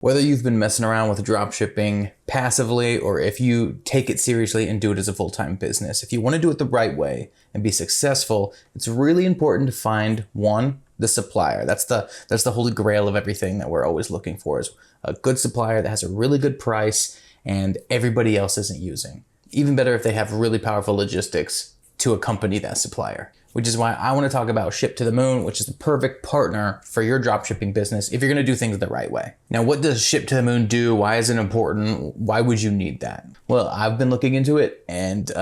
Whether you've been messing around with dropshipping passively or if you take it seriously and do it as a full-time business, if you want to do it the right way and be successful, it's really important to find one, the supplier. That's the holy grail of everything that we're always looking for, is a good supplier that has a really good price and everybody else isn't using. Even better if they have really powerful logistics to accompany that supplier. Which is why I want to talk about Ship to the Moon, which is the perfect partner for your dropshipping business if you're going to do things the right way. Now, what does Ship to the Moon do? Why is it important? Why would you need that? Well, I've been looking into it, and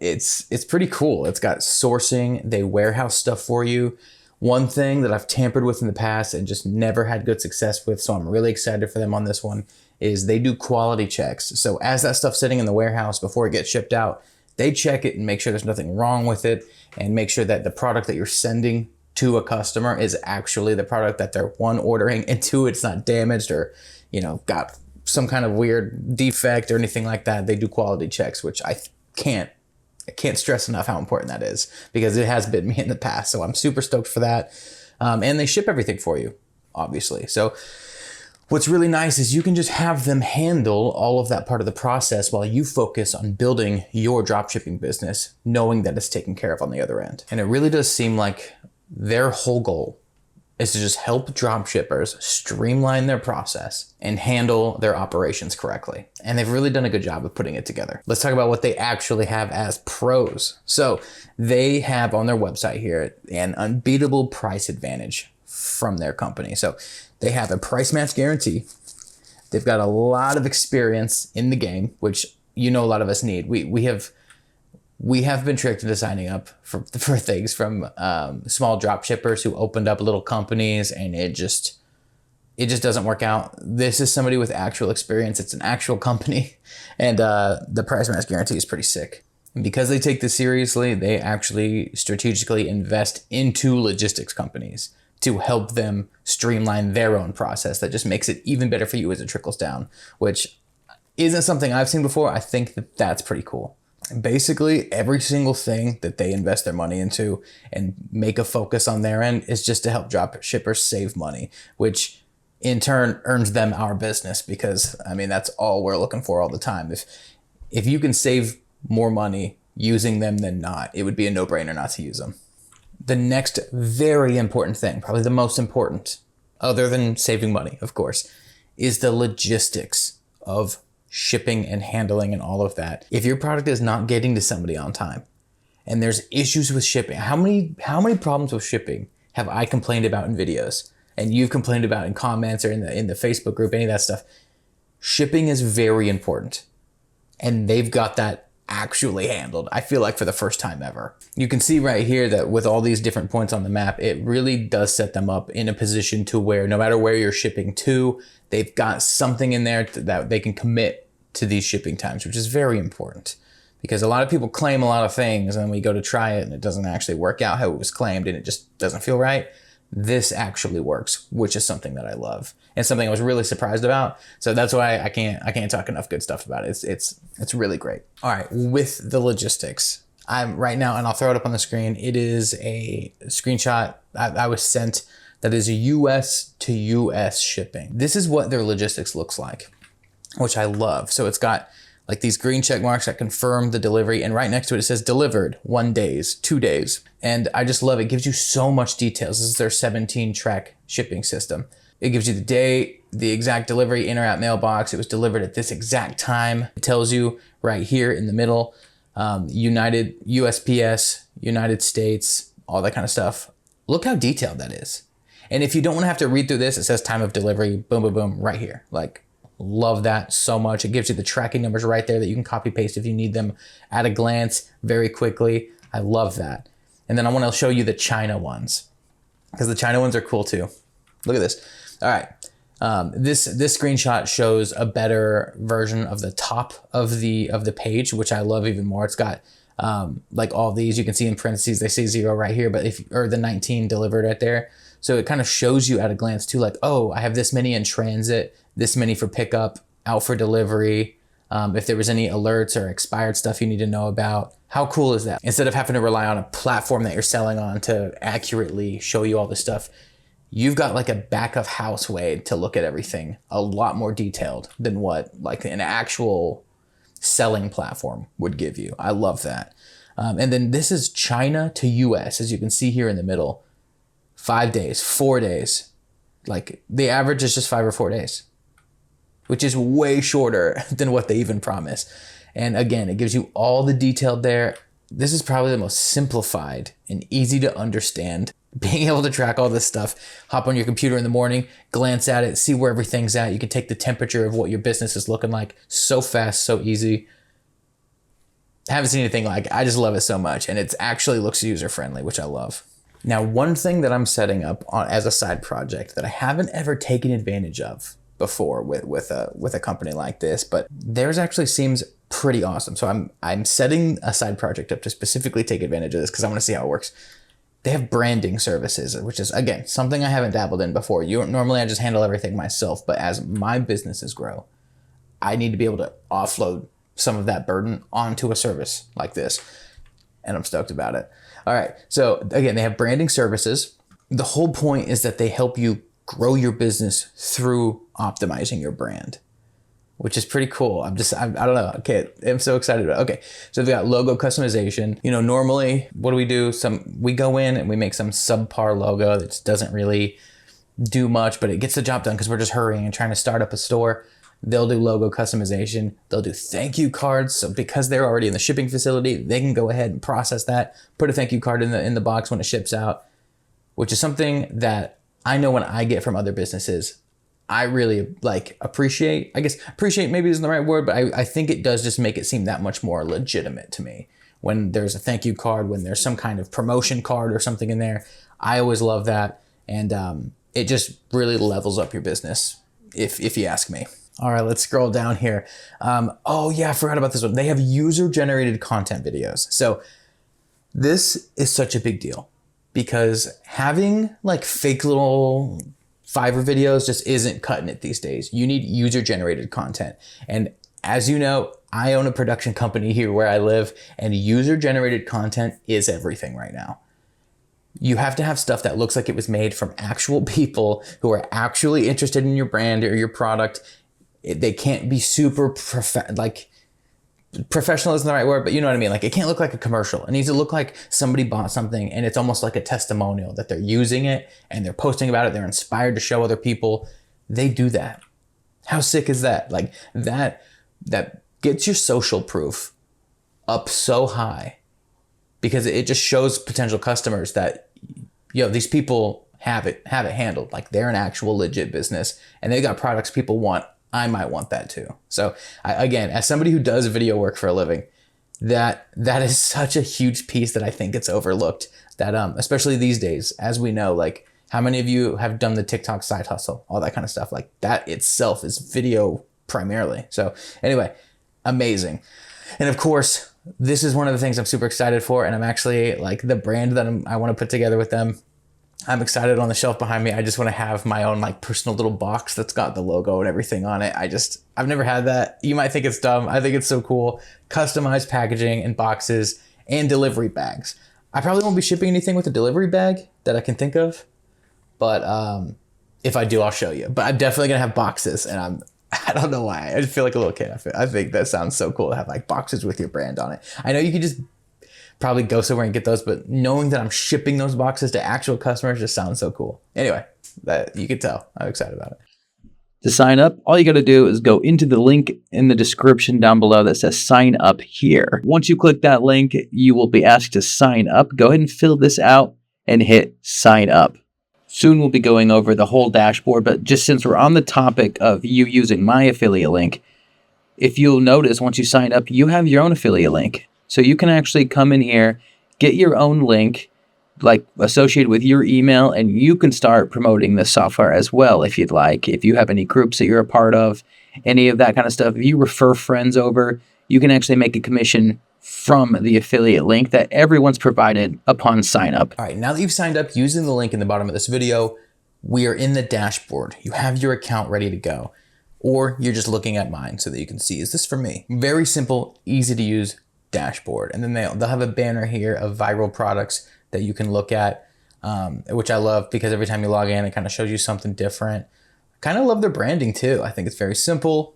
it's pretty cool. It's got sourcing. They warehouse stuff for you. One thing that I've tampered with in the past and just never had good success with, so I'm really excited for them on this one, is they do quality checks. So as that stuff's sitting in the warehouse before it gets shipped out, they check it and make sure there's nothing wrong with it and make sure that the product that you're sending to a customer is actually the product that they're, one, ordering, and two, it's not damaged or, got some kind of weird defect or anything like that. They do quality checks, which I can't stress enough how important that is, because it has bitten me in the past. So I'm super stoked for that. And they ship everything for you, obviously. So what's really nice is you can just have them handle all of that part of the process while you focus on building your dropshipping business, knowing that it's taken care of on the other end. And it really does seem like their whole goal is to just help dropshippers streamline their process and handle their operations correctly. And they've really done a good job of putting it together. Let's talk about what they actually have as pros. So they have on their website here an unbeatable price advantage from their company. So they have a price match guarantee. They've got a lot of experience in the game, which a lot of us need. We have been tricked into signing up for things from small drop shippers who opened up little companies, and it just doesn't work out. This is somebody with actual experience. It's an actual company, and the price match guarantee is pretty sick. And because they take this seriously, they actually strategically invest into logistics companies to help them streamline their own process. That just makes it even better for you as it trickles down, which isn't something I've seen before. I think that's pretty cool. Basically, every single thing that they invest their money into and make a focus on their end is just to help drop shippers save money, which in turn earns them our business, because that's all we're looking for all the time. If you can save more money using them than not, it would be a no-brainer not to use them. The next very important thing, probably the most important, other than saving money, of course, is the logistics of shipping and handling and all of that. If your product is not getting to somebody on time and there's issues with shipping, how many problems with shipping have I complained about in videos and you've complained about in comments or in the Facebook group, any of that stuff? Shipping is very important, and they've got that actually handled, I feel like, for the first time ever. You can see right here that with all these different points on the map, it really does set them up in a position to where no matter where you're shipping to, they've got something in there that they can commit to these shipping times, which is very important, because a lot of people claim a lot of things and then we go to try it and it doesn't actually work out how it was claimed and it just doesn't feel right. This actually works, which is something that I love and something I was really surprised about. So that's why I can't talk enough good stuff about it. It's really great. All right, with the logistics, I'm right now, and I'll throw it up on the screen. It is a screenshot I was sent that is US to US shipping. This is what their logistics looks like, which I love. So it's got like these green check marks that confirm the delivery, and right next to it, it says delivered 1 day, 2 days. And I just love it. It gives you so much details. This is their 17 track shipping system. It gives you the date, the exact delivery, in or out mailbox. It was delivered at this exact time. It tells you right here in the middle, USPS, United States, all that kind of stuff. Look how detailed that is. And if you don't want to have to read through this, it says time of delivery, boom, boom, boom, right here. Like, love that so much. It gives you the tracking numbers right there that you can copy paste if you need them at a glance very quickly. I love that. And then I want to show you the China ones, because the China ones are cool too. Look at this. All right. This screenshot shows a better version of the top of the page, which I love even more. It's got like all these, you can see in parentheses, they say 0 right here, but or the 19 delivered right there. So it kind of shows you at a glance too, like, oh, I have this many in transit, this many for pickup, out for delivery. If there was any alerts or expired stuff you need to know about. How cool is that? Instead of having to rely on a platform that you're selling on to accurately show you all this stuff, you've got like a back of house way to look at everything, a lot more detailed than what like an actual selling platform would give you. I love that. And then this is China to US, as you can see here in the middle. 5 days, 4 days. Like the average is just 5 or 4 days, which is way shorter than what they even promise. And again, it gives you all the detail there. This is probably the most simplified and easy to understand. Being able to track all this stuff, hop on your computer in the morning, glance at it, see where everything's at. You can take the temperature of what your business is looking like. So fast, so easy. Haven't seen anything like it. I just love it so much. And it actually looks user-friendly, which I love. Now, one thing that I'm setting up as a side project that I haven't ever taken advantage of before with a company like this, but theirs actually seems pretty awesome. So I'm setting a side project up to specifically take advantage of this because I want to see how it works. They have branding services, which is, again, something I haven't dabbled in before. Normally I just handle everything myself, but as my businesses grow, I need to be able to offload some of that burden onto a service like this. And I'm stoked about it. All right. So again, they have branding services. The whole point is that they help you grow your business through optimizing your brand, which is pretty cool. I don't know. Okay. I'm so excited about it. Okay. So we've got logo customization. You know, normally what do? We go in and we make some subpar logo that just doesn't really do much, but it gets the job done because we're just hurrying and trying to start up a store. They'll do logo customization. They'll do thank you cards. So because they're already in the shipping facility, they can go ahead and process that, put a thank you card in the box when it ships out, which is something that I know when I get from other businesses, I really appreciate. I guess appreciate maybe isn't the right word, but I think it does just make it seem that much more legitimate to me. When there's a thank you card, when there's some kind of promotion card or something in there, I always love that. And it just really levels up your business, if you ask me. All right, let's scroll down here. Oh yeah, I forgot about this one. They have user-generated content videos. So this is such a big deal because having like fake little Fiverr videos just isn't cutting it these days. You need user-generated content. And as you know, I own a production company here where I live, and user-generated content is everything right now. You have to have stuff that looks like it was made from actual people who are actually interested in your brand or your product. They can't be super professional isn't the right word, but you know what I mean? Like it can't look like a commercial. It needs to look like somebody bought something and it's almost like a testimonial that they're using it and they're posting about it. They're inspired to show other people. They do that. How sick is that? Like that gets your social proof up so high because it just shows potential customers that, these people have it handled. Like they're an actual legit business and they got products people want. I might want that too. So again, as somebody who does video work for a living, that is such a huge piece that I think it's overlooked, that especially these days, as we know, like how many of you have done the TikTok side hustle, all that kind of stuff, like that itself is video primarily. So anyway, amazing. And of course, this is one of the things I'm super excited for. And I'm actually like the brand that I want to put together with them. I'm excited. On the shelf behind me, I just want to have my own like personal little box that's got the logo and everything on it. I've never had that. You might think it's dumb. I think it's so cool. Customized packaging and boxes and delivery bags. I probably won't be shipping anything with a delivery bag that I can think of, but if I do, I'll show you. But I'm definitely gonna have boxes, and I don't know why. I just feel like a little kid. I think that sounds so cool to have like boxes with your brand on it. I know you could just probably go somewhere and get those, but knowing that I'm shipping those boxes to actual customers just sounds so cool. Anyway, that you could tell I'm excited about it. To sign up, all you got to do is go into the link in the description down below that says sign up here. Once you click that link, you will be asked to sign up. Go ahead and fill this out and hit sign up. Soon we'll be going over the whole dashboard, but just since we're on the topic of you using my affiliate link, if you'll notice once you sign up, you have your own affiliate link. So you can actually come in here, get your own link, like associated with your email, and you can start promoting this software as well if you'd like. If you have any groups that you're a part of, any of that kind of stuff, if you refer friends over, you can actually make a commission from the affiliate link that everyone's provided upon sign up. All right, now that you've signed up using the link in the bottom of this video, we are in the dashboard. You have your account ready to go, or you're just looking at mine so that you can see, is this for me? Very simple, easy to use dashboard. And then they'll have a banner here of viral products that you can look at. which I love because every time you log in, it kind of shows you something different. I kind of love their branding too. I think it's very simple,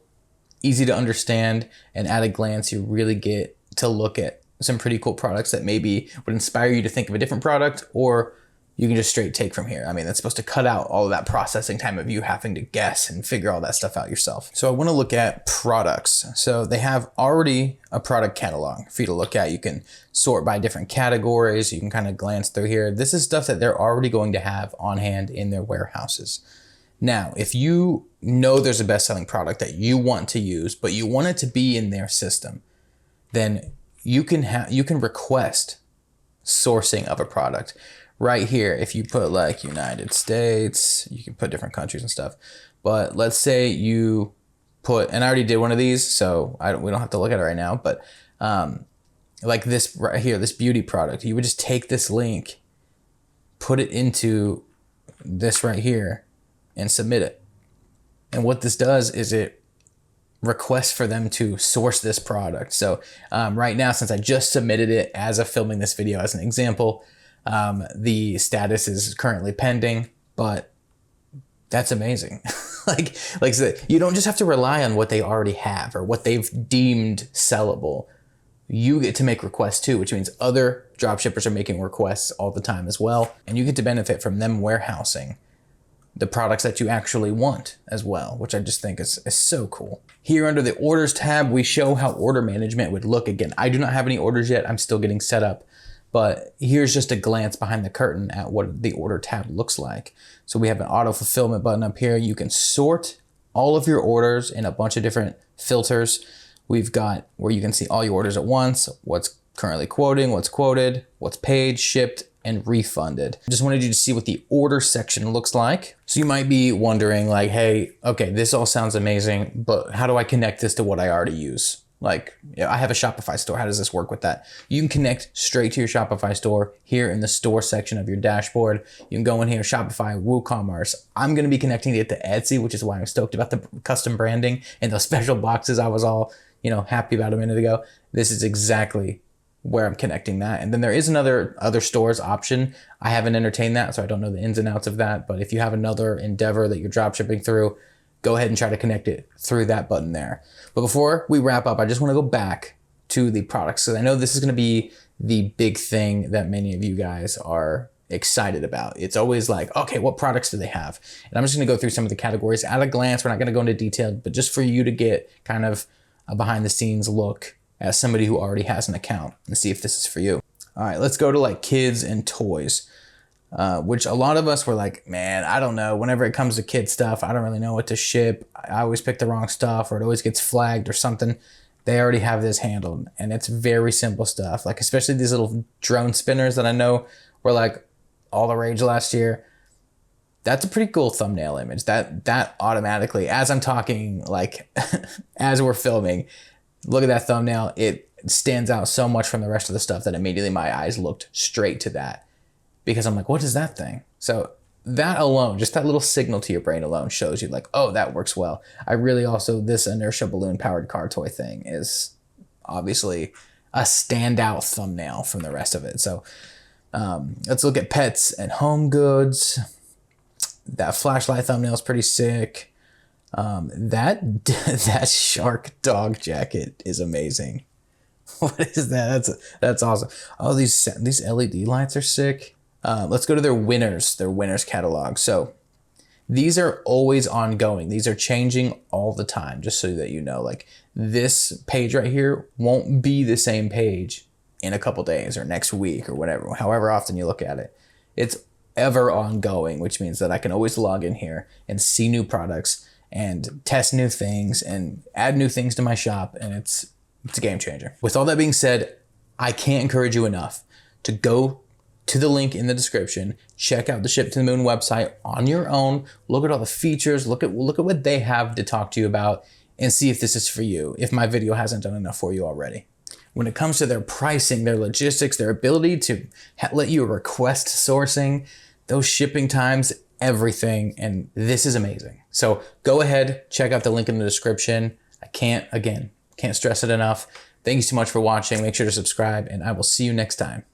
easy to understand, and at a glance, you really get to look at some pretty cool products that maybe would inspire you to think of a different product, or you can just straight take from here. I mean, that's supposed to cut out all of that processing time of you having to guess and figure all that stuff out yourself. So I want to look at products. So they have already a product catalog for you to look at. You can sort by different categories. You can kind of glance through here. This is stuff that they're already going to have on hand in their warehouses. Now, if you know there's a best-selling product that you want to use, but you want it to be in their system, then you can request sourcing of a product. Right here, if you put like United States, you can put different countries and stuff. But let's say you put, and I already did one of these, so we don't have to look at it right now, but like this right here, this beauty product, you would just take this link, put it into this right here, and submit it. And what this does is it requests for them to source this product. So right now, since I just submitted it as of filming this video as an example, the status is currently pending, but that's amazing. like so you don't just have to rely on what they already have or what they've deemed sellable. You get to make requests too, which means other dropshippers are making requests all the time as well. And you get to benefit from them warehousing the products that you actually want as well, which I just think is so cool. Here under the orders tab, we show how order management would look. Again, I do not have any orders yet. I'm still getting set up. But here's just a glance behind the curtain at what the order tab looks like. So we have an auto fulfillment button up here. You can sort all of your orders in a bunch of different filters. We've got where you can see all your orders at once, what's currently quoting, what's quoted, what's paid, shipped, and refunded. Just wanted you to see what the order section looks like. So you might be wondering like, hey, okay, this all sounds amazing, but how do I connect this to what I already use? Like, I have a Shopify store. How does this work with that? You can connect straight to your Shopify store here in the store section of your dashboard. You can go in here, Shopify, WooCommerce. I'm going to be connecting it to Etsy, which is why I'm stoked about the custom branding and those special boxes I was all, happy about a minute ago. This is exactly where I'm connecting that. And then there is another other stores option. I haven't entertained that, so I don't know the ins and outs of that. But if you have another endeavor that you're dropshipping through, go ahead and try to connect it through that button there. But before we wrap up, I just want to go back to the products. So I know this is going to be the big thing that many of you guys are excited about. It's always like, okay, what products do they have? And I'm just going to go through some of the categories at a glance. We're not going to go into detail, but just for you to get kind of a behind the scenes look as somebody who already has an account and see if this is for you. All right, let's go to like kids and toys. Which a lot of us were like, man, I don't know. Whenever it comes to kid stuff, I don't really know what to ship. I always pick the wrong stuff or it always gets flagged or something. They already have this handled and it's very simple stuff. Like especially these little drone spinners that I know were like all the rage last year. That's a pretty cool thumbnail image. That automatically, as I'm talking, like as we're filming, look at that thumbnail. It stands out so much from the rest of the stuff that immediately my eyes looked straight to that. Because I'm like, what is that thing? So that alone, just that little signal to your brain alone shows you like, oh, that works well. I really also, this inertia balloon powered car toy thing is obviously a standout thumbnail from the rest of it. So let's look at pets and home goods. That flashlight thumbnail is pretty sick. That shark dog jacket is amazing. What is that? That's awesome. Oh, these LED lights are sick. Let's go to their winners catalog. So these are always ongoing. These are changing all the time, just so that you know, like this page right here won't be the same page in a couple days or next week or whatever, however often you look at it. It's ever ongoing, which means that I can always log in here and see new products and test new things and add new things to my shop. And it's a game changer. With all that being said, I can't encourage you enough to go to the link in the description, check out the Ship to the Moon website on your own, look at all the features, look at what they have to talk to you about, and see if this is for you, if my video hasn't done enough for you already. When it comes to their pricing, their logistics, their ability to let you request sourcing, those shipping times, everything, and this is amazing. So go ahead, check out the link in the description. I can't stress it enough. Thank you so much for watching. Make sure to subscribe, and I will see you next time.